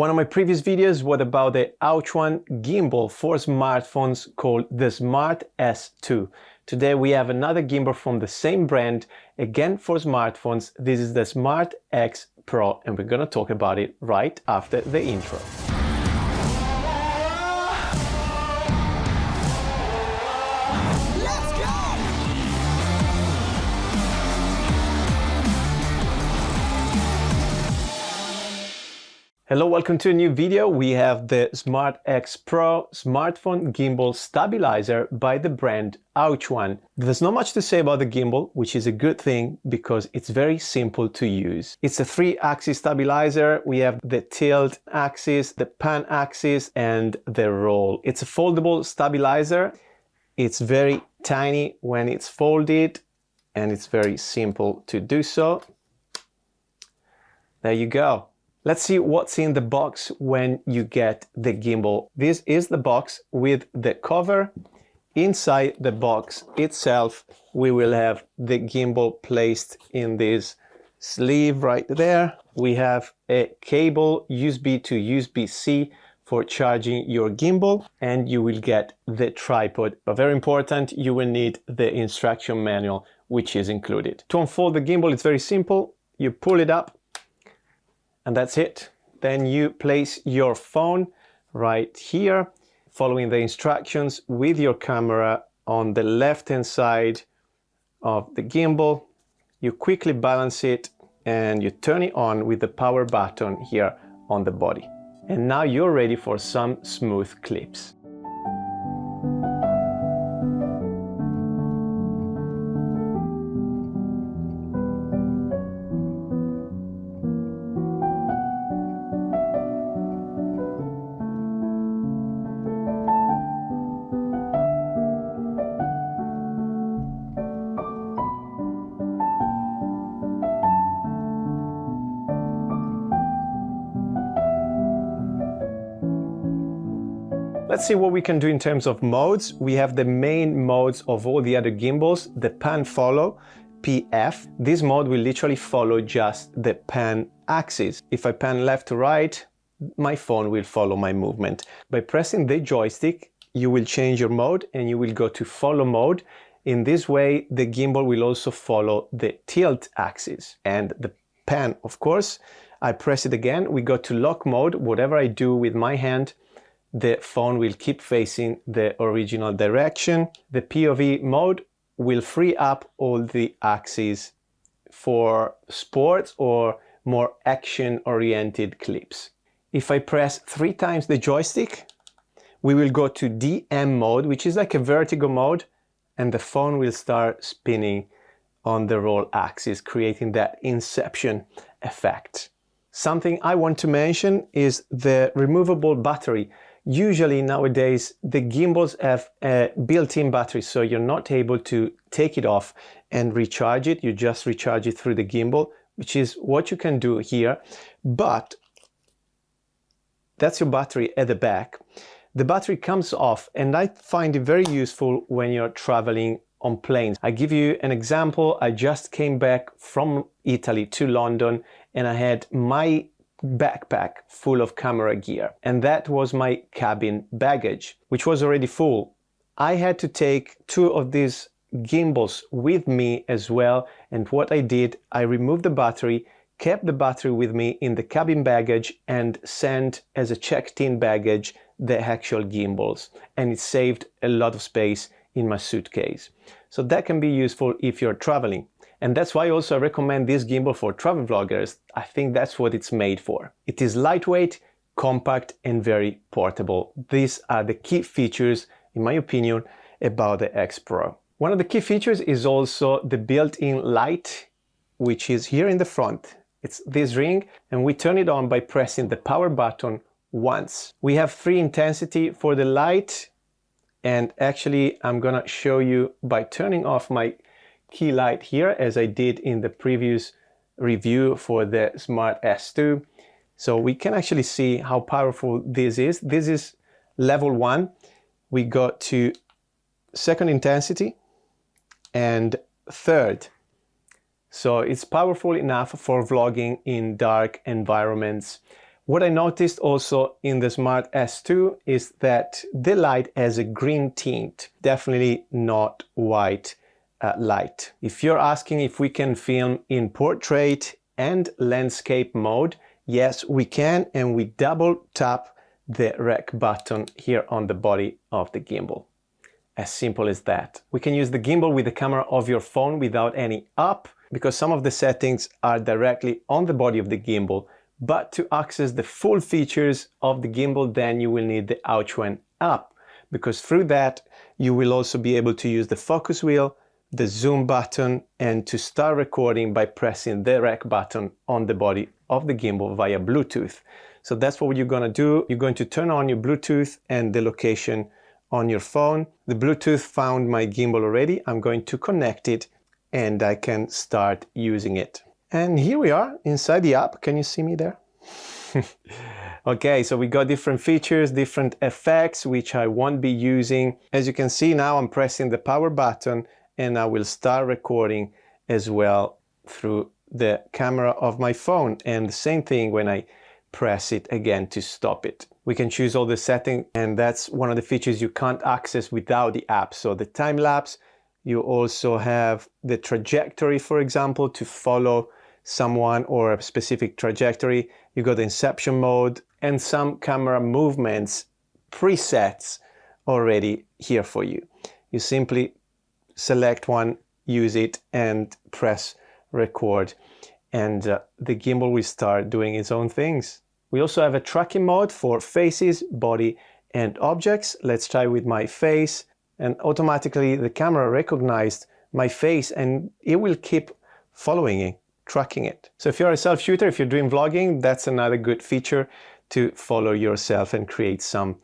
One of my previous videos was about the Aochuan gimbal for smartphones called the Smart S2. Today we have another gimbal from the same brand, again for smartphones. This is the Smart XPro, and we're gonna talk about it right after the intro. Hello, welcome to a new video. We have the Smart XPro smartphone gimbal stabilizer by the brand Aochuan. There's not much to say about the gimbal, which is a good thing because it's very simple to use. It's a 3-axis stabilizer. We have the tilt axis, the pan axis, and the roll. It's a foldable stabilizer. It's very tiny when it's folded, and it's very simple to do so. There you go. Let's see what's in the box when you get the gimbal. This is the box with the cover. Inside the box itself, we will have the gimbal placed in this sleeve right there. We have a cable USB to USB-C for charging your gimbal, and you will get the tripod. But very important, you will need the instruction manual, which is included. To unfold the gimbal, it's very simple. You pull it up, and that's it. Then you place your phone right here, following the instructions with your camera on the left-hand side of the gimbal. You quickly balance it and you turn it on with the power button here on the body. And now you're ready for some smooth clips. Let's see what we can do in terms of modes. We have the main modes of all the other gimbals, the pan follow, PF. This mode will literally follow just the pan axis. If I pan left to right, my phone will follow my movement. By pressing the joystick, you will change your mode and you will go to follow mode. In this way, the gimbal will also follow the tilt axis and the pan, of course. I press it again, we go to lock mode. Whatever I do with my hand, the phone will keep facing the original direction. The POV mode will free up all the axes for sports or more action-oriented clips. If I press 3 times the joystick, we will go to DM mode, which is like a vertigo mode, and the phone will start spinning on the roll axis, creating that inception effect. Something I want to mention is the removable battery. Usually nowadays the gimbals have a built-in battery, so you're not able to take it off and recharge it. You just recharge it through the gimbal, which is what you can do here. But that's your battery at the back. The battery comes off, and I find it very useful when you're traveling on planes. I give you an example. I just came back from Italy to London, and I had my backpack full of camera gear, and that was my cabin baggage, which was already full. I had to take 2 of these gimbals with me as well, and what I did, I removed the battery, kept the battery with me in the cabin baggage, and sent as a checked-in baggage the actual gimbals, and it saved a lot of space in my suitcase. So that can be useful if you're traveling. And that's why also I recommend this gimbal for travel vloggers. I think that's what it's made for. It is lightweight, compact, and very portable. These are the key features, in my opinion, about the XPro. One of the key features is also the built-in light, which is here in the front. It's this ring, and we turn it on by pressing the power button once. We have 3 intensity for the light, and actually I'm gonna show you by turning off my key light here, as I did in the previous review for the Smart S2. So we can actually see how powerful this is. This is level 1. We go to 2nd intensity and 3rd. So it's powerful enough for vlogging in dark environments. What I noticed also in the Smart S2 is that the light has a green tint, definitely not white light. If you're asking if we can film in portrait and landscape mode, yes, we can, and we double tap the rec button here on the body of the gimbal. As simple as that. We can use the gimbal with the camera of your phone without any app, because some of the settings are directly on the body of the gimbal. But to access the full features of the gimbal, then you will need the Aochuan app, because through that you will also be able to use the focus wheel, the zoom button, and to start recording by pressing the rec button on the body of the gimbal via Bluetooth. So that's what you're going to do. You're going to turn on your Bluetooth and the location on your phone. The Bluetooth found my gimbal already. I'm going to connect it and I can start using it. And here we are inside the app. Can you see me there? Okay, so we got different features, different effects, which I won't be using. As you can see now, I'm pressing the power button and I will start recording as well through the camera of my phone. And the same thing when I press it again to stop it. We can choose all the settings, and that's one of the features you can't access without the app. So the time lapse, you also have the trajectory, for example, to follow someone or a specific trajectory. You got the inception mode and some camera movements presets already here for you. You simply select one, use it, and press record, and the gimbal will start doing its own things. We also have a tracking mode for faces, body, and objects. Let's try with my face, and automatically the camera recognized my face and it will keep following it, tracking it. So if you're a self-shooter, if you're doing vlogging, that's another good feature to follow yourself and create some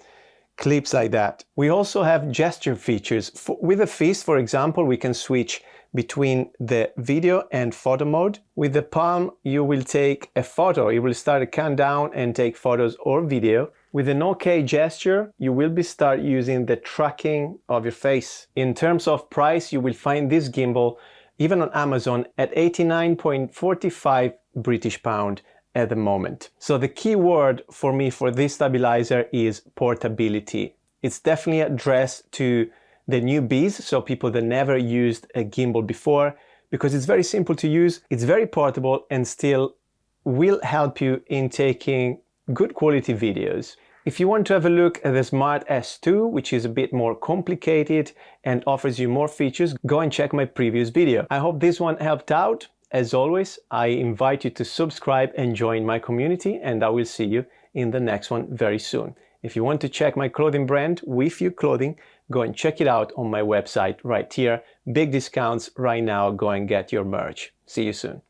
clips like that. We also have gesture features. With a fist, for example, we can switch between the video and photo mode. With the palm, you will take a photo. You will start a countdown and take photos or video. With an OK gesture, you will start using the tracking of your face. In terms of price, you will find this gimbal even on Amazon at 89.45 British pound at the moment. So the key word for me for this stabilizer is portability. It's definitely addressed to the newbies, so people that never used a gimbal before, because it's very simple to use, it's very portable, and still will help you in taking good quality videos. If you want to have a look at the Smart S2, which is a bit more complicated and offers you more features, go and check my previous video. I hope this one helped out. As always, I invite you to subscribe and join my community, and I will see you in the next one very soon. If you want to check my clothing brand, With You Clothing, go and check it out on my website right here. Big discounts right now. Go and get your merch. See you soon.